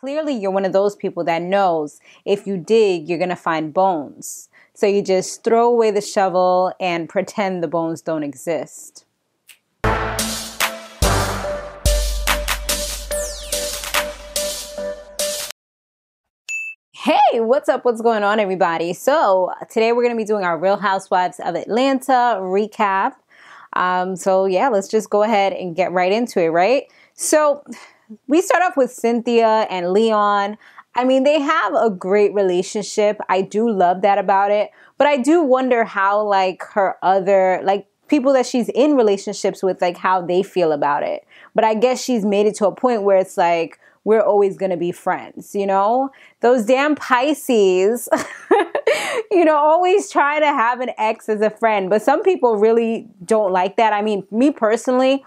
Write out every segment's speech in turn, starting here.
clearly you're one of those people that knows if you dig, you're going to find bones. So you just throw away the shovel and pretend the bones don't exist. Hey, what's up? What's going on, everybody? So today we're going to be doing our Real Housewives of Atlanta recap. So yeah, let's just go ahead and get right into it, right? So we start off with Cynthia and Leon. I mean, they have a great relationship. I do love that about it. But I do wonder how, like, her other, like, people that she's in relationships with, like, how they feel about it. But I guess she's made it to a point where it's like, we're always going to be friends, you know? Those damn Pisces, you know, always try to have an ex as a friend. But some people really don't like that. I mean, me personally,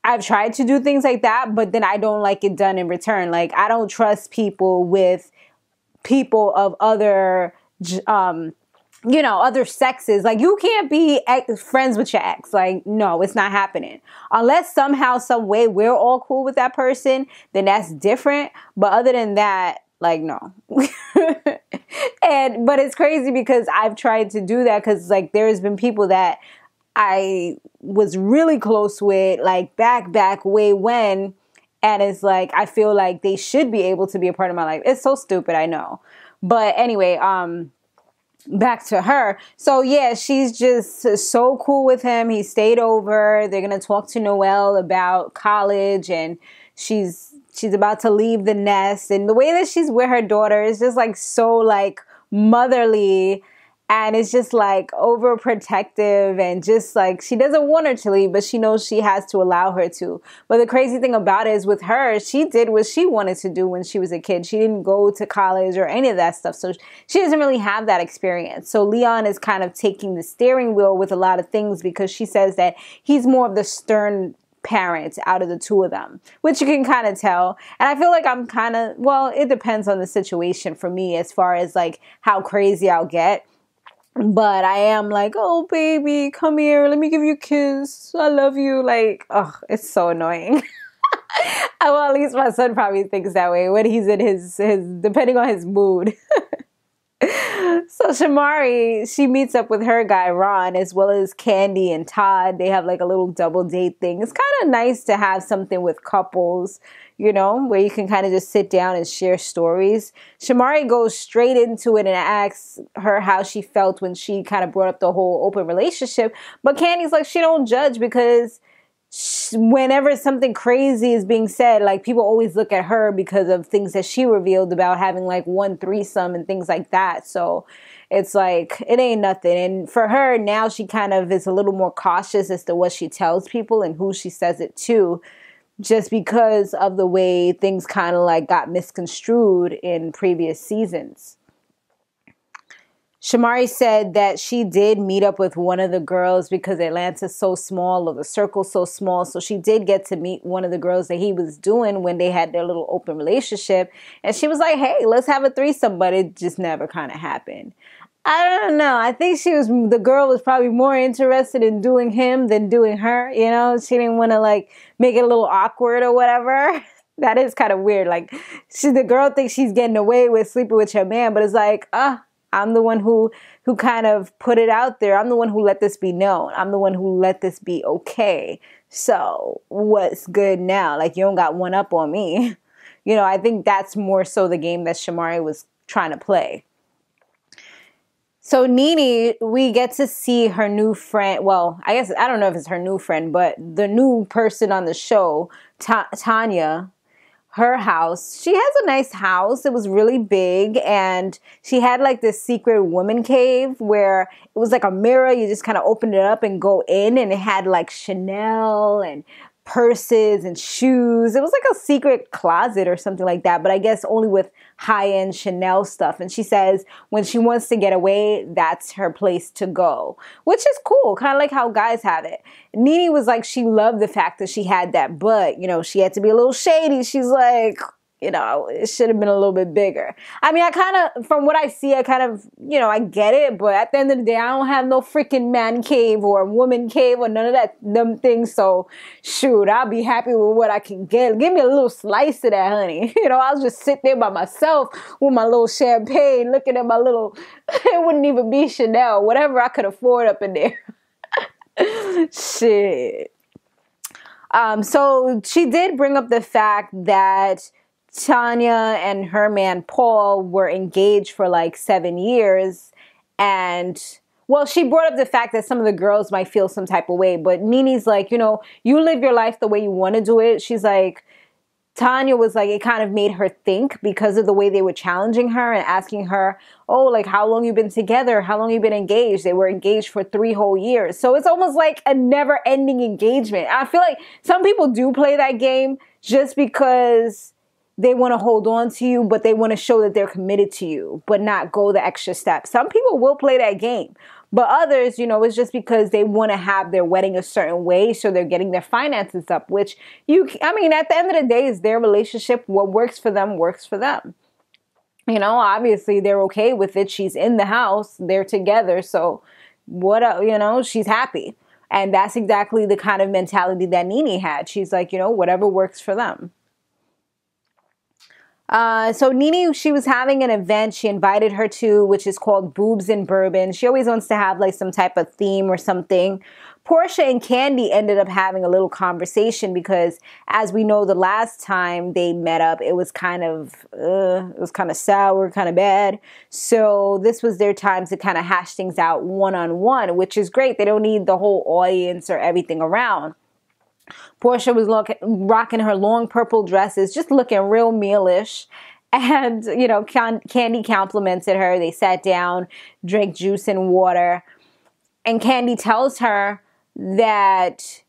I've tried to do things like that, but then I don't like it done in return. Like, I don't trust people with people of other, you know, other sexes. Like, you can't be friends with your ex. Like, no, it's not happening. Unless somehow, some way we're all cool with that person, then that's different. But other than that, like, no. But it's crazy because I've tried to do that because, like, there's been people that I was really close with, like, back way when, and it's like, I feel like they should be able to be a part of my life. It's so stupid, I know. But anyway, back to her. So yeah, she's just so cool with him. He stayed over. They're going to talk to Noelle about college, and she's about to leave the nest. And the way that she's with her daughter is just like so like motherly, and it's just like overprotective, and just like she doesn't want her to leave, but she knows she has to allow her to. But the crazy thing about it is with her, she did what she wanted to do when she was a kid. She didn't go to college or any of that stuff. So she doesn't really have that experience. So Leon is kind of taking the steering wheel with a lot of things because she says that he's more of the stern parent out of the two of them, which you can kind of tell. And I feel like I'm kind of, well, it depends on the situation for me as far as like how crazy I'll get. But I am like, oh, baby, come here. Let me give you a kiss. I love you. Like, oh, it's so annoying. Well, at least my son probably thinks that way when he's in his depending on his mood. So Samore, she meets up with her guy, Ron, as well as Candy and Todd. They have like a little double date thing. It's kind of nice to have something with couples, you know, where you can kind of just sit down and share stories. Samore goes straight into it and asks her how she felt when she kind of brought up the whole open relationship. But Candy's like, she don't judge because whenever something crazy is being said, like people always look at her because of things that she revealed about having like one threesome and things like that. So it's like, it ain't nothing. And for her now, she kind of is a little more cautious as to what she tells people and who she says it to, just because of the way things kind of like got misconstrued in previous seasons. Samore said that she did meet up with one of the girls because Atlanta's so small, or the circle's so small. So she did get to meet one of the girls that he was doing when they had their little open relationship. And she was like, hey, let's have a threesome. But it just never kind of happened. I don't know. I think the girl was probably more interested in doing him than doing her. You know, she didn't want to like make it a little awkward or whatever. That is kind of weird. Like the girl thinks she's getting away with sleeping with your man, but it's like, I'm the one who kind of put it out there. I'm the one who let this be known. I'm the one who let this be okay. So what's good now? Like, you don't got one up on me. You know, I think that's more so the game that Samore was trying to play. So Nene, we get to see her new friend. Well, I guess, I don't know if it's her new friend, but the new person on the show, Tanya, her house. She has a nice house. It was really big, and she had like this secret woman cave where it was like a mirror. You just kind of opened it up and go in, and it had like Chanel and purses and shoes. It was like a secret closet or something like that, but I guess only with high-end Chanel stuff. And she says when she wants to get away, that's her place to go, which is cool, kind of like how guys have it. Nene was like, she loved the fact that she had that, but, you know, she had to be a little shady. She's like, you know, it should have been a little bit bigger. I mean, I kind of, from what I see, I kind of, you know, I get it. But at the end of the day, I don't have no freaking man cave or woman cave or none of them things. So, shoot, I'll be happy with what I can get. Give me a little slice of that, honey. You know, I'll just sit there by myself with my little champagne, looking at my little, it wouldn't even be Chanel, whatever I could afford up in there. Shit. So she did bring up the fact that Tanya and her man Paul were engaged for like 7 years. And, well, she brought up the fact that some of the girls might feel some type of way. But Nene's like, you know, you live your life the way you want to do it. She's like, Tanya was like, it kind of made her think because of the way they were challenging her and asking her, oh, like, how long you been together? How long you been engaged? They were engaged for 3 whole years. So it's almost like a never ending engagement. I feel like some people do play that game just because they want to hold on to you, but they want to show that they're committed to you, but not go the extra step. Some people will play that game. But others, you know, it's just because they want to have their wedding a certain way, so they're getting their finances up, which I mean, at the end of the day, is their relationship. What works for them works for them. You know, obviously they're okay with it. She's in the house, they're together. So what, you know, she's happy. And that's exactly the kind of mentality that Nene had. She's like, you know, whatever works for them. So Nene, she was having an event she invited her to, which is called Boobs and Bourbon. She always wants to have like some type of theme or something. Portia and Candy ended up having a little conversation because, as we know, the last time they met up, it was kind of sour, kind of bad. So this was their time to kind of hash things out one-on-one, which is great. They don't need the whole audience or everything around. Portia was rocking her long purple dresses, just looking real mealish. And, you know, Candy complimented her. They sat down, drank juice and water. And Candy tells her that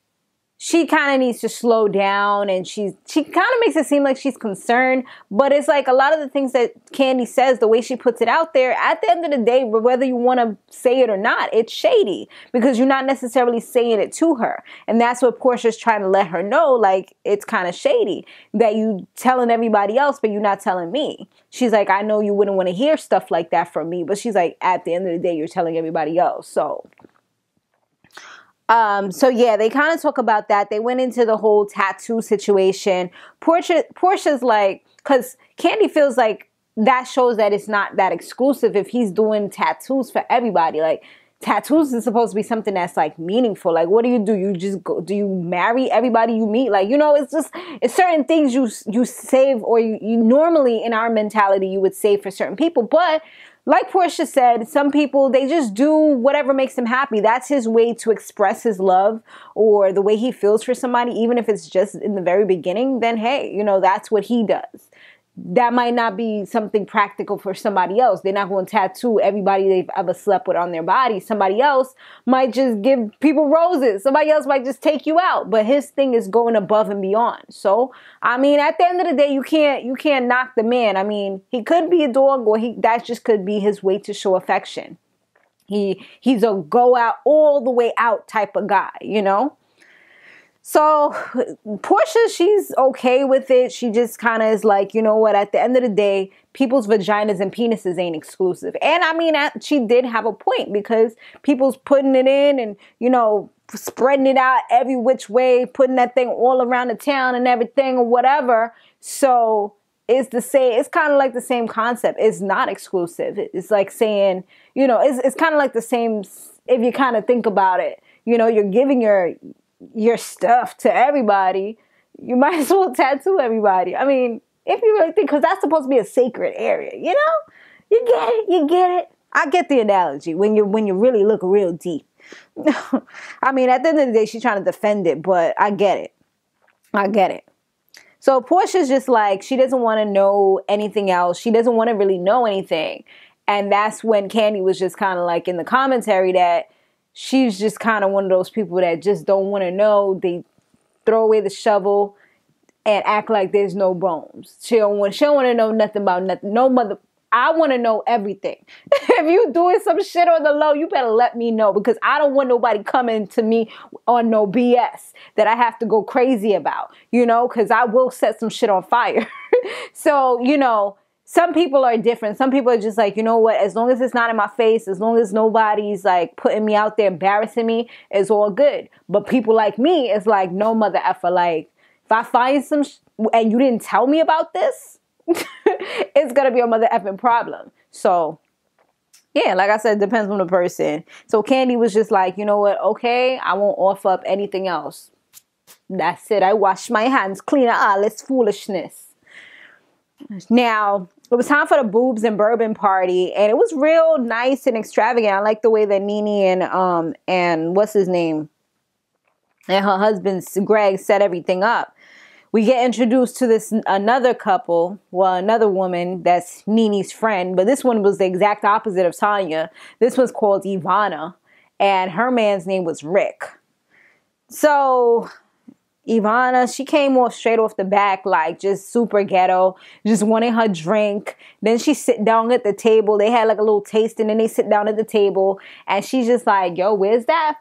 she kind of needs to slow down, and she kind of makes it seem like she's concerned, but it's like a lot of the things that Candy says, the way she puts it out there, at the end of the day, whether you want to say it or not, it's shady because you're not necessarily saying it to her. And that's what Portia's trying to let her know, like, it's kind of shady that you telling everybody else, but you're not telling me. She's like, I know you wouldn't want to hear stuff like that from me, but she's like, at the end of the day, you're telling everybody else. So yeah, they kind of talk about that. They went into the whole tattoo situation. Portia's like, because Candy feels like that shows that it's not that exclusive if he's doing tattoos for everybody. Like, tattoos is supposed to be something that's like meaningful. Like, what do? You just go, do you marry everybody you meet? Like, you know, it's certain things you save, or you normally in our mentality, you would save for certain people. But like Portia said, some people, they just do whatever makes them happy. That's his way to express his love or the way he feels for somebody, even if it's just in the very beginning, then hey, you know, that's what he does. That might not be something practical for somebody else. They're not going to tattoo everybody they've ever slept with on their body. Somebody else might just give people roses. Somebody else might just take you out. But his thing is going above and beyond. So, I mean, at the end of the day, you can't knock the man. I mean, he could be a dog, or that just could be his way to show affection. He's a go out, all the way out type of guy, you know? So Portia, she's okay with it. She just kind of is like, you know what, at the end of the day, people's vaginas and penises ain't exclusive. And I mean, she did have a point, because people's putting it in and, you know, spreading it out every which way, putting that thing all around the town and everything or whatever. So it's kind of like the same concept. It's not exclusive. It's like saying, you know, it's kind of like the same, if you kind of think about it, you know, you're giving your stuff to everybody, you might as well tattoo everybody. I mean, if you really think, because that's supposed to be a sacred area, you know? You get it. I get the analogy when you really look real deep. I mean, at the end of the day, she's trying to defend it, but I get it. So Portia's just like, she doesn't want to know anything else. She doesn't want to really know anything. And that's when Candy was just kind of like in the commentary that she's just kind of one of those people that just don't want to know. They throw away the shovel and act like there's no bones. She don't want to know nothing about nothing. No mother. I want to know everything. If you doing some shit on the low, you better let me know, because I don't want nobody coming to me on no BS that I have to go crazy about, you know, because I will set some shit on fire. So, you know, some people are different. Some people are just like, you know what, as long as it's not in my face, as long as nobody's like putting me out there, embarrassing me, it's all good. But people like me, it's like, no mother effer. Like, if I find some and you didn't tell me about this, it's going to be a mother effing problem. So, yeah, like I said, it depends on the person. So Candy was just like, you know what, okay, I won't offer up anything else. That's it. I wash my hands clean of all this foolishness. Now, it was time for the boobs and bourbon party, and it was real nice and extravagant. I like the way that Nene and what's his name, and her husband Greg set everything up. We get introduced to this another couple, well, another woman that's Nene's friend, but this one was the exact opposite of Tanya. This was called Ivana, and her man's name was Rick. So Ivana, she came off straight off the back, like just super ghetto, just wanting her drink. Then she sit down at the table. They had like a little taste, and then they sit down at the table, and she's just like, yo, where's that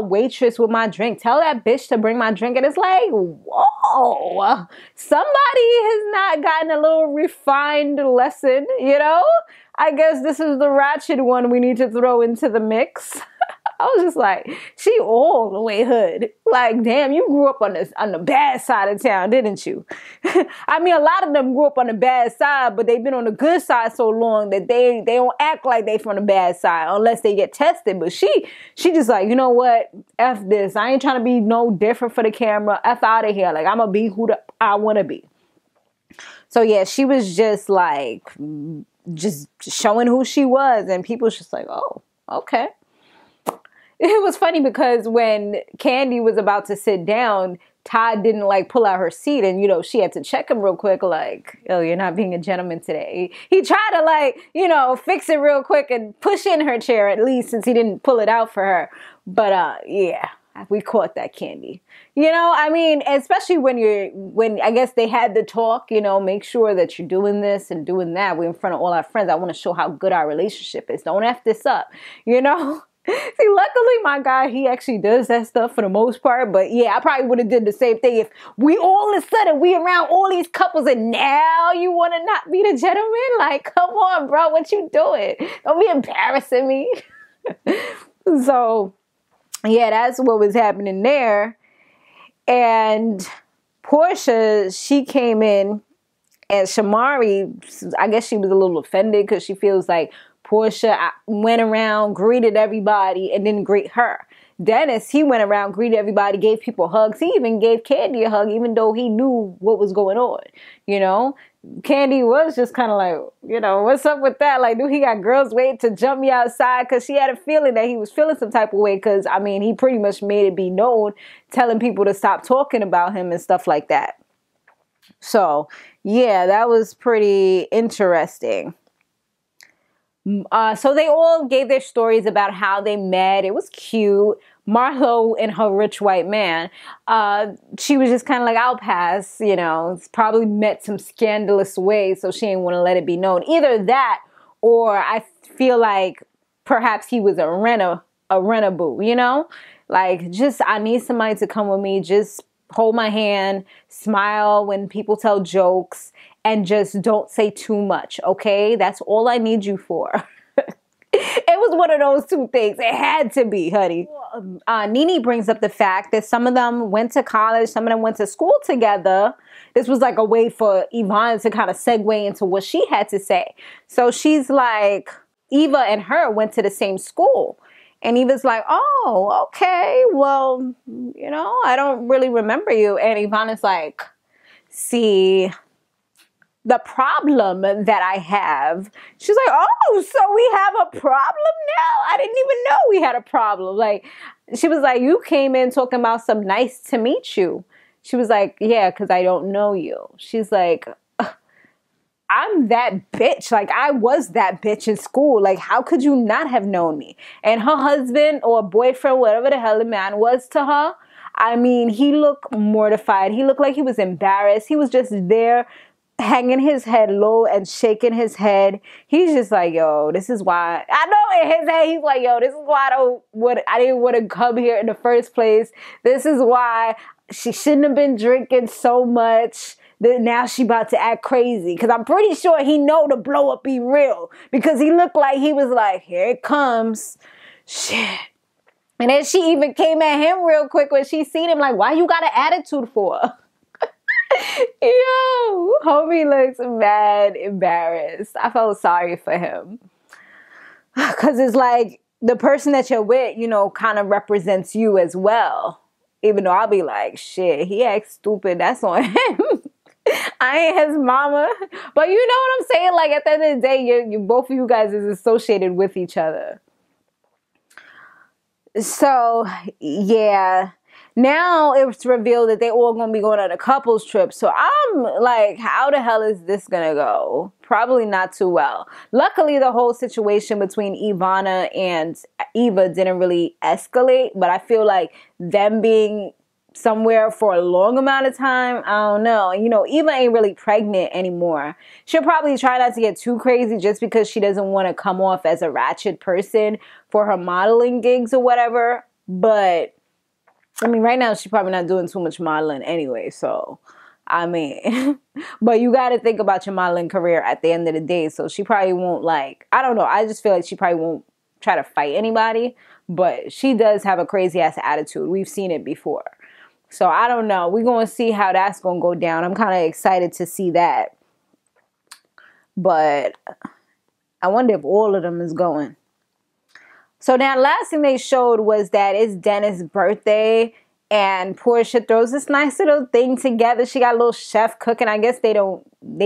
waitress with my drink? Tell that bitch to bring my drink. And it's like, whoa, somebody has not gotten a little refined lesson, you know? I guess this is the ratchet one we need to throw into the mix. I was just like, she all the way hood. Like, damn, you grew up on the bad side of town, didn't you? I mean, a lot of them grew up on the bad side, but they've been on the good side so long that they don't act like they from the bad side unless they get tested. But she just like, you know what? F this. I ain't trying to be no different for the camera. F out of here. Like, I'm going to be who I want to be. So, yeah, she was just like, just showing who she was. And people was just like, oh, okay. It was funny because when Candy was about to sit down, Todd didn't like pull out her seat, and, you know, she had to check him real quick, like, oh, you're not being a gentleman today. He tried to, like, you know, fix it real quick and push in her chair at least, since he didn't pull it out for her. But, yeah, we caught that, Candy. You know, I mean, especially when I guess they had the talk, you know, make sure that you're doing this and doing that. We're in front of all our friends. I want to show how good our relationship is. Don't F this up, you know? See, luckily my guy, he actually does that stuff for the most part. But yeah, I probably would have did the same thing if we all of a sudden we around all these couples and now you want to not be the gentleman. Like, come on, bro, what you doing? Don't be embarrassing me. So yeah, that's what was happening there. And Portia, she came in, and Samore, I guess she was a little offended because she feels like Portia went around, greeted everybody, and didn't greet her. Dennis, he went around, greeted everybody, gave people hugs. He even gave Candy a hug, even though he knew what was going on, you know? Candy was just kind of like, you know, what's up with that? Like, dude, he got girls waiting to jump me outside, because she had a feeling that he was feeling some type of way, because, I mean, he pretty much made it be known, telling people to stop talking about him and stuff like that. So, yeah, that was pretty interesting. So they all gave their stories about how they met. It was cute. Marlo and her rich white man, she was just kind of like, I'll pass, you know, it's probably met some scandalous ways, so she didn't want to let it be known. Either that, or I feel like perhaps he was a rent-a-boo, you know? Like, just, I need somebody to come with me, just hold my hand, smile when people tell jokes, and just don't say too much, okay? That's all I need you for. It was one of those two things. It had to be, honey. Nene brings up the fact that some of them went to college, some of them went to school together. This was like a way for Yvonne to kind of segue into what she had to say. So she's like, Eva and her went to the same school. And Eva's like, oh, okay, well, you know, I don't really remember you. And Yvonne is like, see, the problem that I have. She's like, oh, so we have a problem now? I didn't even know we had a problem. Like, she was like, you came in talking about some nice to meet you. She was like, yeah, because I don't know you. She's like, I'm that bitch. Like, I was that bitch in school. Like, how could you not have known me? And her husband or boyfriend, whatever the hell the man was to her, I mean, he looked mortified. He looked like he was embarrassed. He was just there hanging his head low and shaking his head. He's just like, yo, this is why. I know in his head, he's like, yo, this is why I didn't want to come here in the first place. This is why she shouldn't have been drinking so much. now she about to act crazy. Because I'm pretty sure he know the blow up be real. Because he looked like he was like, here it comes. Shit. And then she even came at him real quick when she seen him like, why you got an attitude for? Yo, homie looks mad embarrassed. I felt sorry for him. Because it's like the person that you're with, you know, kind of represents you as well. Even though I'll be like, shit, he acts stupid. That's on him. I ain't his mama. But you know what I'm saying? Like at the end of the day, you both of you guys is associated with each other. So, yeah. Now it's revealed that they all going to be going on a couples trip. So I'm like, how the hell is this going to go? Probably not too well. Luckily, the whole situation between Ivana and Eva didn't really escalate. But I feel like them being somewhere for a long amount of time, I don't know. You know, Eva ain't really pregnant anymore. She'll probably try not to get too crazy just because she doesn't want to come off as a ratchet person for her modeling gigs or whatever. But I mean, right now, she's probably not doing too much modeling anyway. So, I mean, but you got to think about your modeling career at the end of the day. So she probably won't like, I don't know. I just feel like she probably won't try to fight anybody. But she does have a crazy ass attitude. We've seen it before. So I don't know. We're going to see how that's going to go down. I'm kind of excited to see that. But I wonder if all of them is going. So now last thing they showed was that it's Dennis' birthday and Portia throws this nice little thing together. She got a little chef cooking. I guess they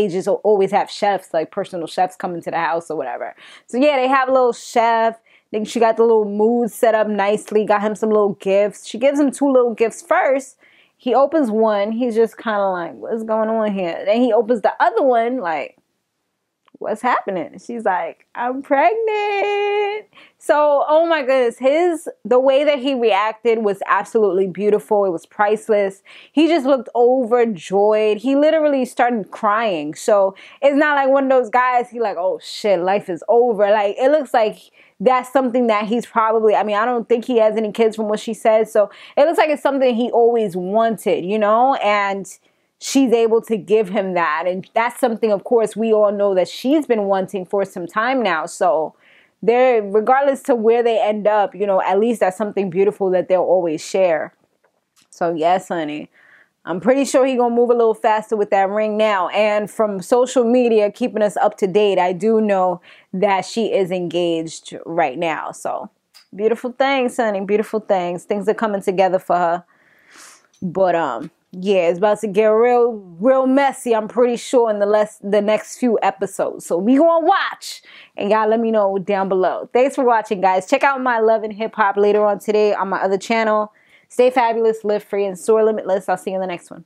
just always have chefs, like personal chefs coming to the house or whatever. So yeah, they have a little chef. Then she got the little mood set up nicely, got him some little gifts. She gives him 2 little gifts first. He opens one. He's just kind of like, what's going on here? Then he opens the other one like, what's happening? She's like, I'm pregnant. So, oh my goodness, the way that he reacted was absolutely beautiful. It was priceless. He just looked overjoyed. He literally started crying. So it's not like one of those guys, he like, oh shit, life is over. Like, it looks like that's something that he's probably, I mean, I don't think he has any kids from what she said. So it looks like it's something he always wanted, you know, and she's able to give him that. And that's something, of course, we all know that she's been wanting for some time now. So they're, regardless to where they end up, you know, at least that's something beautiful that they'll always share. So yes, honey, I'm pretty sure he's going to move a little faster with that ring now. And from social media, keeping us up to date, I do know that she is engaged right now. So beautiful things, honey, beautiful things. Things are coming together for her. But, yeah, it's about to get real messy, I'm pretty sure, in the next few episodes. So we gonna watch. And y'all let me know down below. Thanks for watching, guys. Check out my Love and Hip Hop later on today on my other channel. Stay fabulous, live free, and soar limitless. I'll see you in the next one.